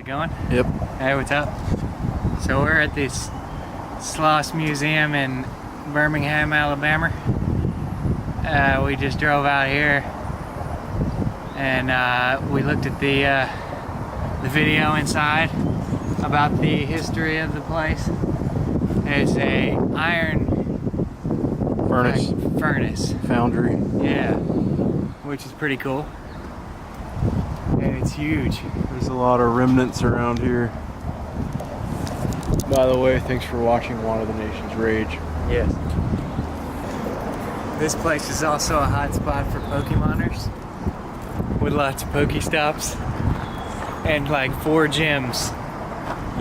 Going? Yep. Hey, what's up? So we're at this Sloss Museum in Birmingham, Alabama. We just drove out here and we looked at the video inside about the history of the place. It's a iron furnace Foundry. Yeah, which is pretty cool. And it's huge. There's a lot of remnants around here. By the way, thanks for watching One of the Nation's Rage. Yes. This place is also a hot spot for Pokemoners with lots of Pokestops and like 4 gyms.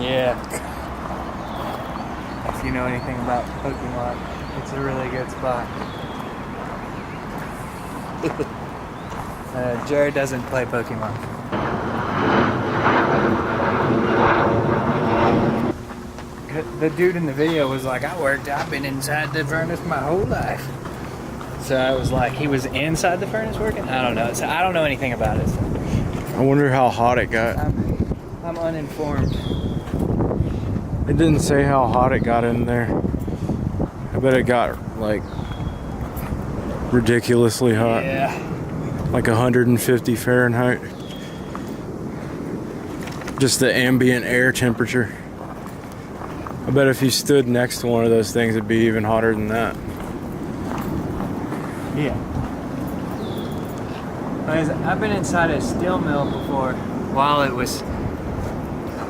Yeah. If you know anything about Pokemon, it's a really good spot. Jared doesn't play Pokemon. The dude in the video was like, I've been inside the furnace my whole life. So I was like, he was inside the furnace working? I don't know. So I don't know anything about it. So. I wonder how hot it got. I'm uninformed. It didn't say how hot it got in there. I bet it got like ridiculously hot. Yeah. Like 150 Fahrenheit. Just the ambient air temperature. I bet if you stood next to one of those things, it'd be even hotter than that. Yeah. I've been inside a steel mill before while it was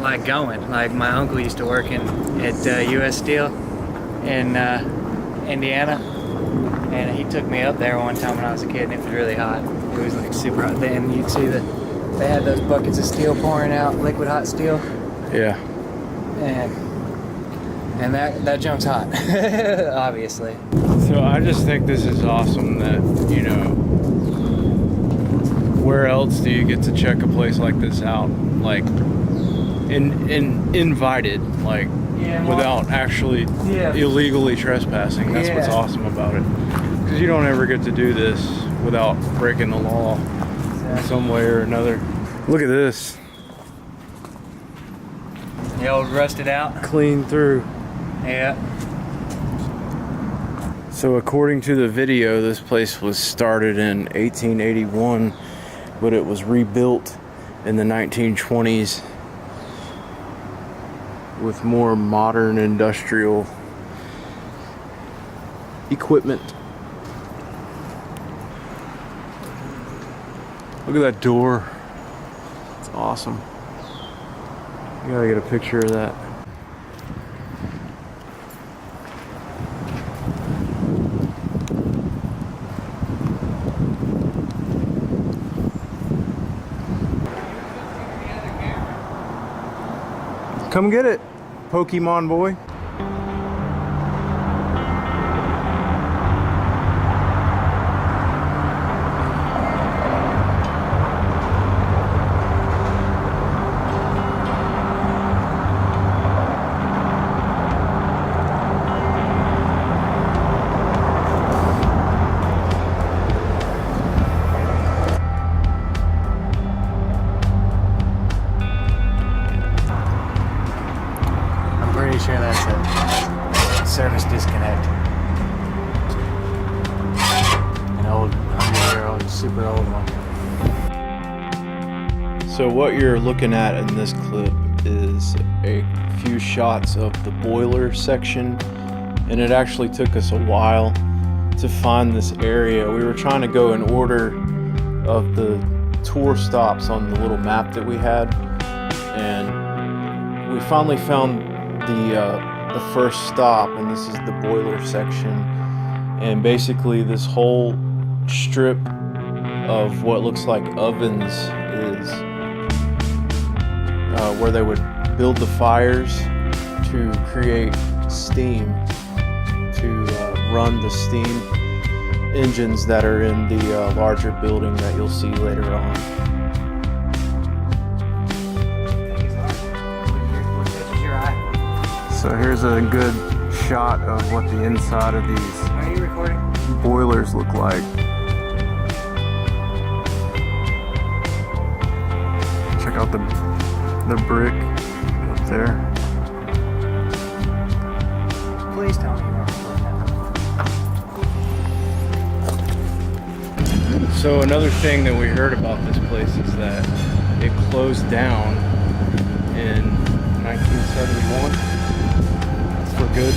like going. Like my uncle used to work at US Steel in Indiana, and he took me up there one time when I was a kid, and it was really hot. It was like super hot. Then you'd see they had those buckets of steel pouring out, liquid hot steel. Yeah. And that junk's hot, obviously. So I just think this is awesome that, you know, where else do you get to check a place like this out? Like, invited, like, without actually illegally trespassing. That's what's awesome about it. Because you don't ever get to do this without breaking the law in some way or another. Look at this. The old rusted out. Clean through. Yeah. So according to the video, this place was started in 1881, but it was rebuilt in the 1920s with more modern industrial equipment. Look at that door. It's awesome. You gotta get a picture of that. Come get it, Pokemon boy. Pretty sure that's a service disconnect. An old 100-year-old, super old one. So what you're looking at in this clip is a few shots of the boiler section, and it actually took us a while to find this area. We were trying to go in order of the tour stops on the little map that we had, and we finally found the first stop, and this is the boiler section. And basically this whole strip of what looks like ovens is where they would build the fires to create steam to run the steam engines that are in the larger building that you'll see later on. So here's a good shot of what the inside of these Are you recording? boilers look like. Check out the the brick up there. Please tell me you weren't putting that. So another thing that we heard about this place is that it closed down in 1971 for good.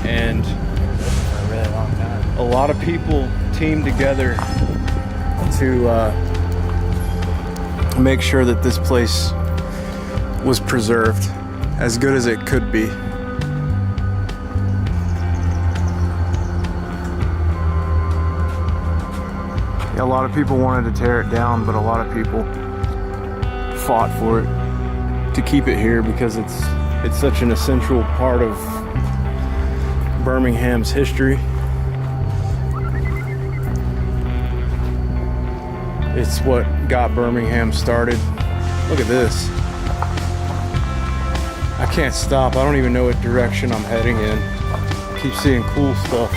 And For a really long time. a lot of people teamed together to make sure that this place was preserved as good as it could be. Yeah, a lot of people wanted to tear it down, but a lot of people fought for it to keep it here because it's such an essential part of Birmingham's history. It's what got Birmingham started. Look at this. I can't stop. I don't even know what direction I'm heading in. Keep seeing cool stuff.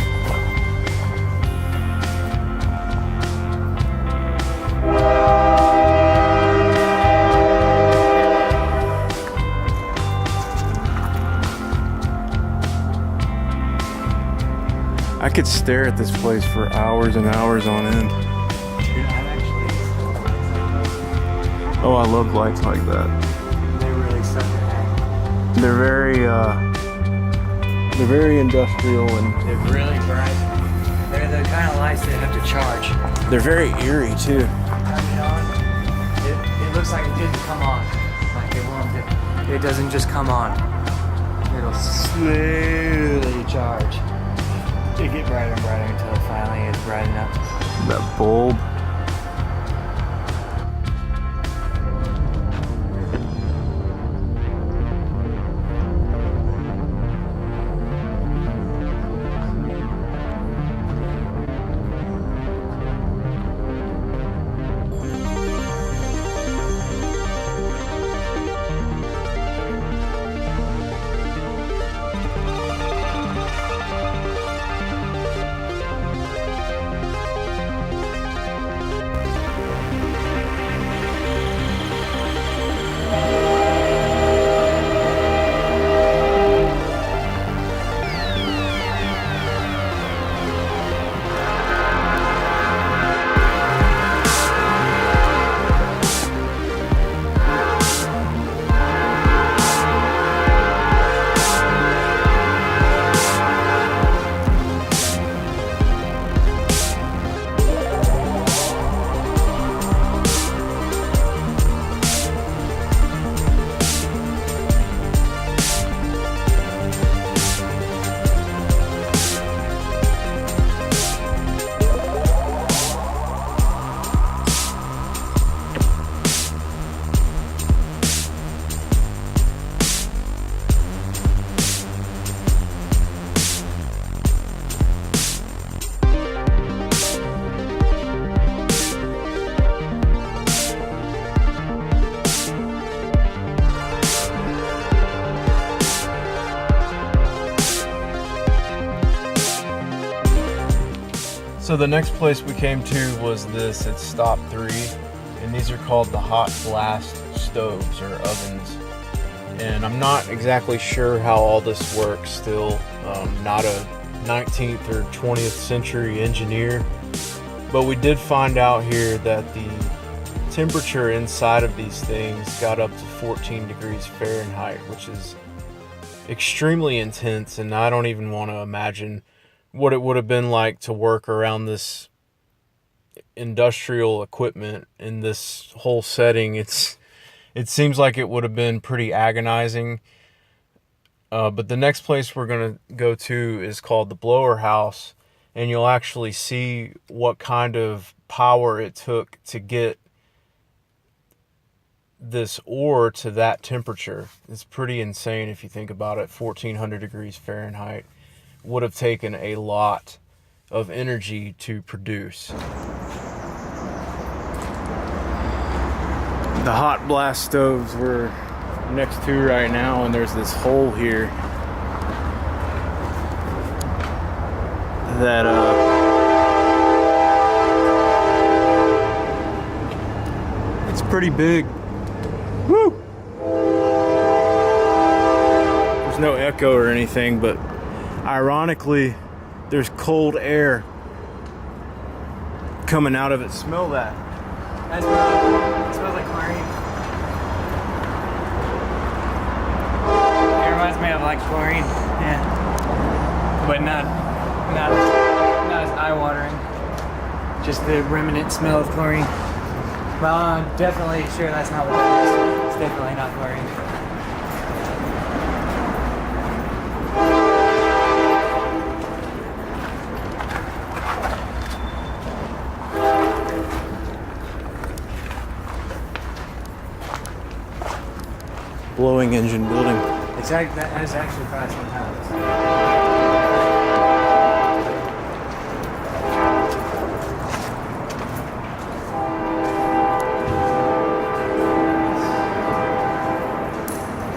I could stare at this place for hours and hours on end. Oh, I love lights like that. They really suck at They're very industrial and They're really bright. They're the kind of lights that have to charge. they're very eerie too. Turn it on. It looks like it didn't come on. Like it won't. It doesn't just come on. It'll slowly charge. It get brighter and brighter until it finally is bright enough. That bulb. So the next place we came to was this. It's stop 3, and these are called the hot blast stoves or ovens. And I'm not exactly sure how all this works still. Not a 19th or 20th century engineer, but we did find out here that the temperature inside of these things got up to 14 degrees Fahrenheit, which is extremely intense, and I don't even want to imagine what it would have been like to work around this industrial equipment in this whole setting. It seems like it would have been pretty agonizing. But the next place we're going to go to is called the blower house, and you'll actually see what kind of power it took to get this ore to that temperature. It's pretty insane if you think about it. 1400 degrees Fahrenheit would have taken a lot of energy to produce. The hot blast stoves we're next to right now, and there's this hole here that it's pretty big. Woo! no echo or anything, but ironically, there's cold air coming out of it. Smell that. It smells like chlorine. It reminds me of like chlorine, yeah. But not as eye-watering. Just the remnant smell of chlorine. Well, I'm definitely sure that's not what that is. It's definitely not chlorine. Blowing engine building. That is actually probably some house.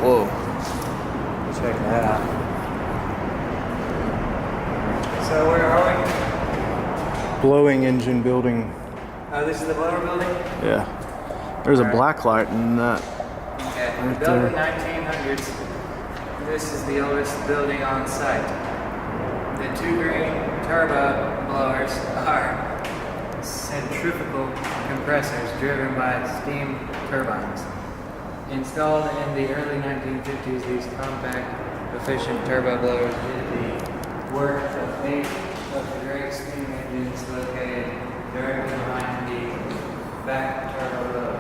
Whoa. Check that out. So where are we? Blowing engine building. Oh, this is the blower building? Yeah. There's a Alright. black light in that. Okay. Right Built in the there. 1900s. This is the oldest building on site. The two green turbo blowers are centrifugal compressors driven by steam turbines. Installed in the early 1950s, these compact, efficient turbo blowers did the work of 8 of the great steam engines located directly behind the back turbo blower.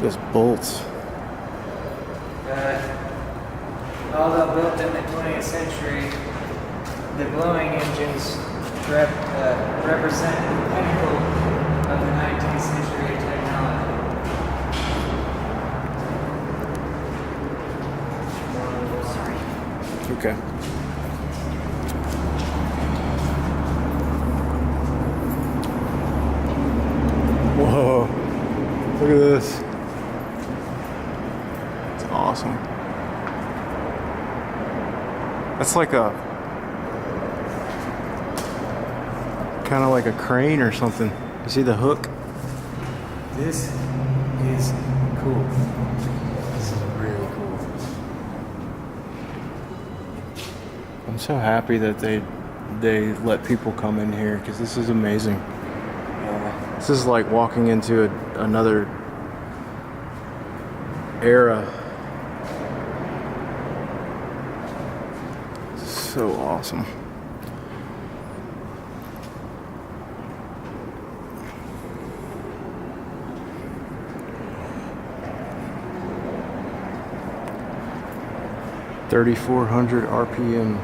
This bolts. Although built in the 20th century, the blowing engines represent the pinnacle of the 19th century technology. Okay. Whoa. Look at this. It's awesome. That's like a kind of like a crane or something. You see the hook? This is cool. This is really cool. I'm so happy that they let people come in here because this is amazing. Yeah. This is like walking into another era. So awesome. $3,400 RPM.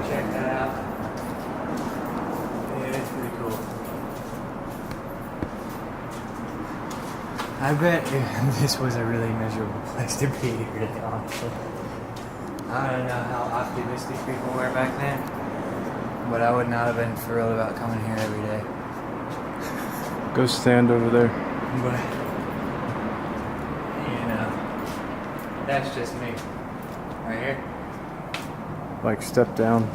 Check that out. Yeah, it's pretty cool. I bet this was a really miserable place to be, really honestly. I don't know how optimistic people were back then, but I would not have been thrilled about coming here every day. Go stand over there. But, you know, that's just me. Right here. Like step down.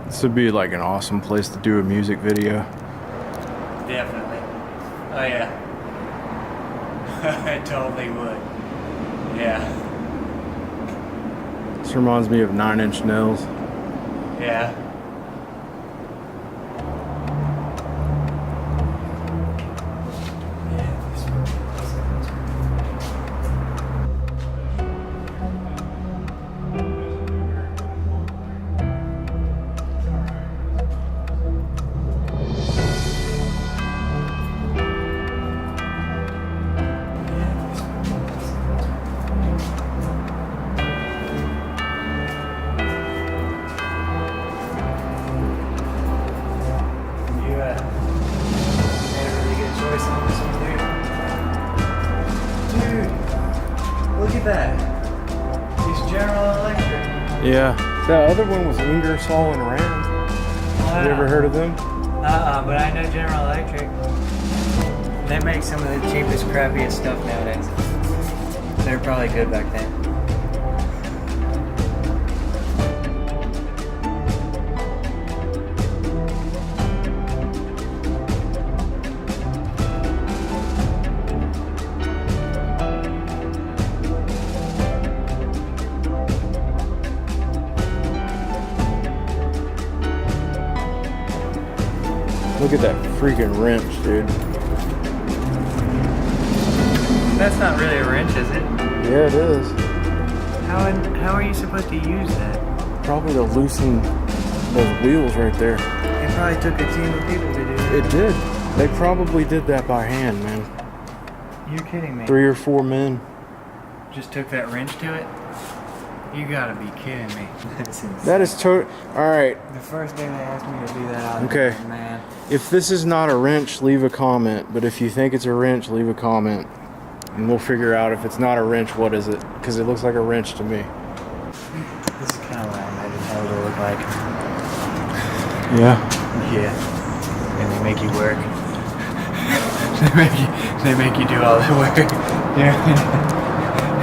This would be like an awesome place to do a music video. Definitely. Oh yeah. I totally would. Yeah. This reminds me of 9 Inch Nails. Yeah. Yeah. The other one was Ingersoll and Rand. Wow. You ever heard of them? But I know General Electric. They make some of the cheapest, crappiest stuff nowadays. They're probably good back then. Look at that freaking wrench, dude. That's not really a wrench, is it? Yeah, it is. How are you supposed to use that? Probably to loosen those wheels right there. It probably took a team of people to do that. It did. They probably did that by hand, man. You're kidding me. 3 or 4 men. Just took that wrench to it? You gotta be kidding me. That's insane. That is alright. The first day they asked me to do that, I was Okay. like, man. If this is not a wrench, leave a comment. But if you think it's a wrench, leave a comment. And we'll figure out if it's not a wrench, what is it? Because it looks like a wrench to me. This is kind of what I imagine how it would look like. Yeah. Yeah. And they make you work. they make you do all the work. Yeah.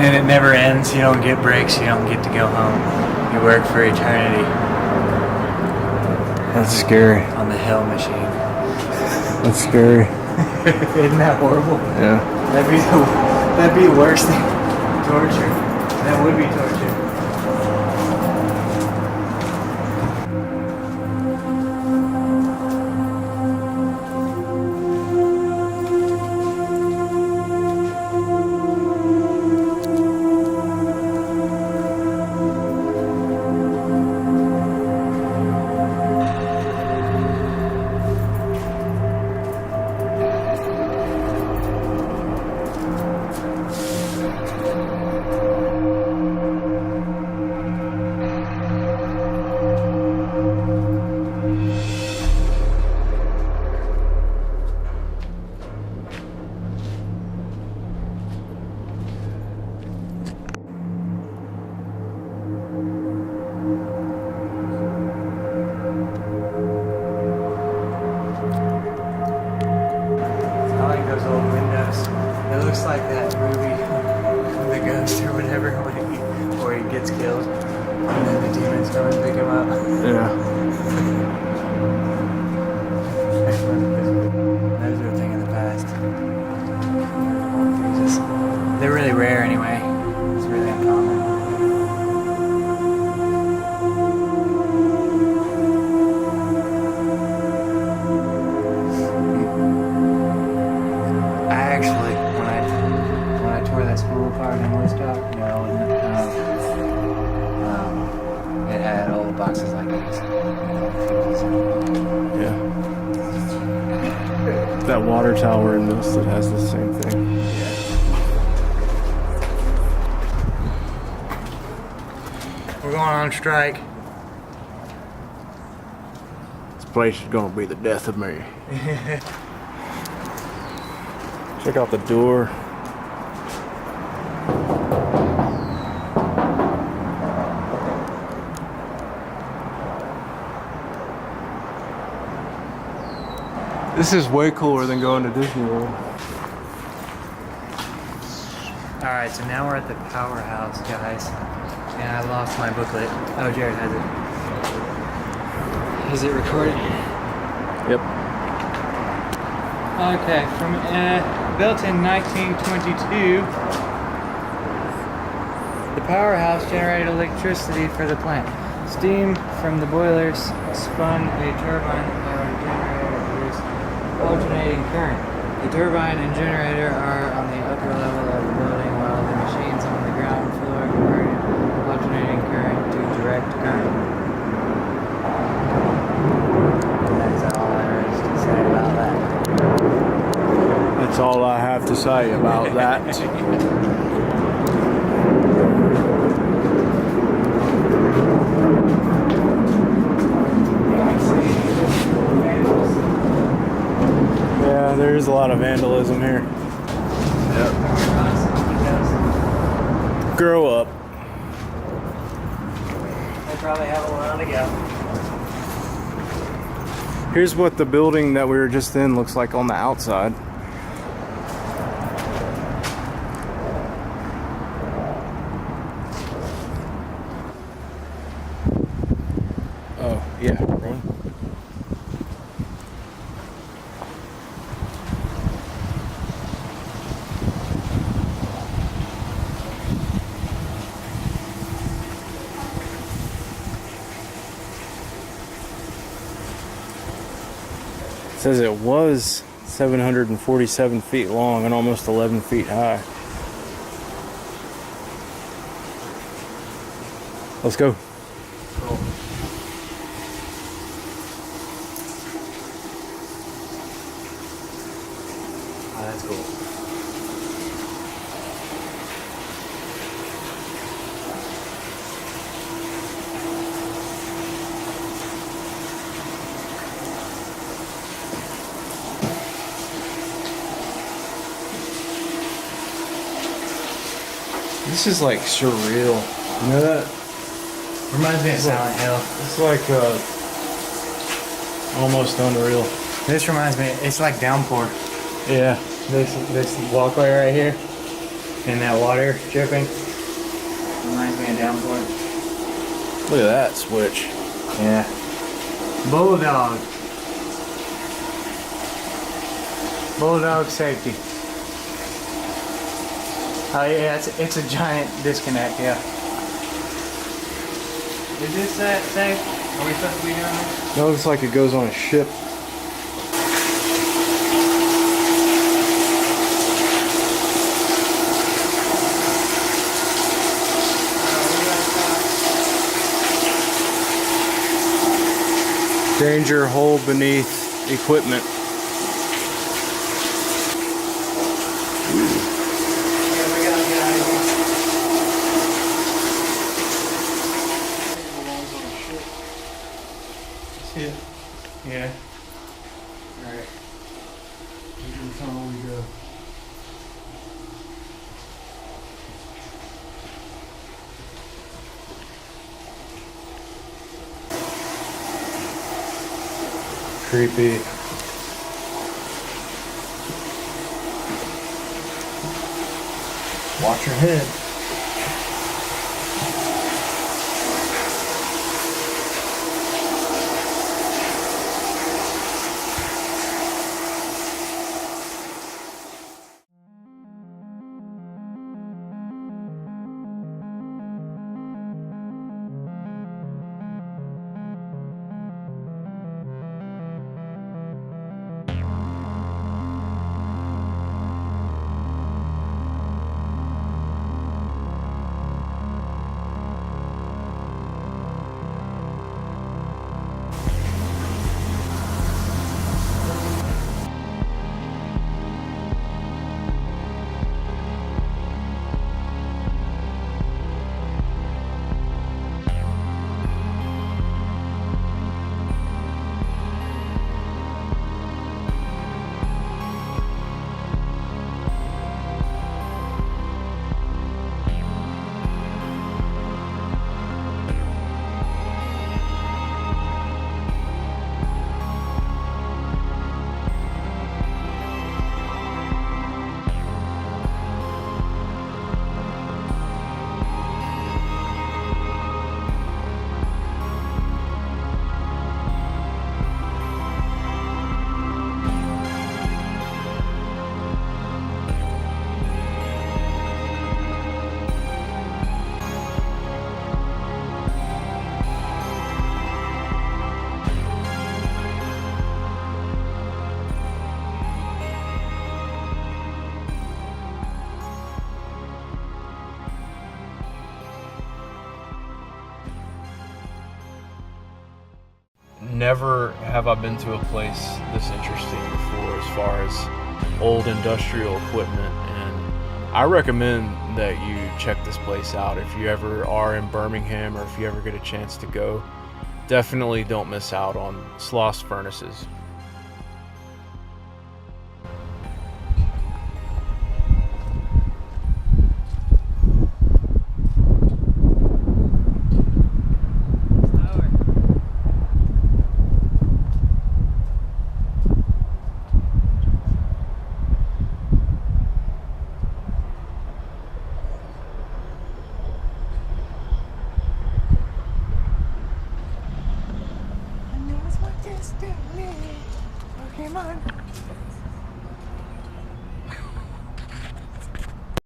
And it never ends. You don't get breaks. You don't get to go home. You work for eternity. That's scary. On the hell machine. That's scary. Isn't that horrible? Yeah. That'd be worse than torture. That would be torture. It looks like that movie, The Ghost or whatever, where he gets killed and then the demons come and pick him up. Yeah. Those are a thing of the past. They're really rare anyway. It's really uncommon. That school apart in Woodstock, it had old boxes like this. Yeah. That water tower in this that has the same thing. Yeah. We're going on strike. This place is gonna be the death of me. Check out the door. This is way cooler than going to Disney World. Alright, so now we're at the powerhouse, guys. And I lost my booklet. Oh, Jared has it. Is it recorded? Yep. Okay, from built in 1922, the powerhouse generated electricity for the plant. Steam from the boilers spun a turbine that powered a generator to produce alternating current. The turbine and generator are on the upper level of the building, while the machines on the ground floor converted alternating current to direct current. And that's all there is to say about that. That's all I have to say about that. Yeah, there's a lot of vandalism here. Yep. Grow up. probably have a while to go. Here's what the building that we were just in looks like on the outside. Oh, yeah, rolling. It says it was 747 feet long and almost 11 feet high. Let's go. Cool. Oh, that's cool. This is like surreal. You know that? Reminds me of Silent Hill. It's like almost unreal. This reminds me, it's like downpour. Yeah. This walkway right here, and that water dripping, reminds me of downpour. Look at that switch. Yeah. Bulldog. Bulldog safety. Oh yeah, it's a giant disconnect, yeah. Is this safe? Are we supposed to be doing this? That looks like it goes on a ship. Danger, hole beneath equipment. Yeah. Alright. Here's how we go. Creepy. Watch your head. Never have I been to a place this interesting before as far as old industrial equipment, and I recommend that you check this place out if you ever are in Birmingham or if you ever get a chance to go. Definitely don't miss out on Sloss Furnaces. Pokemon.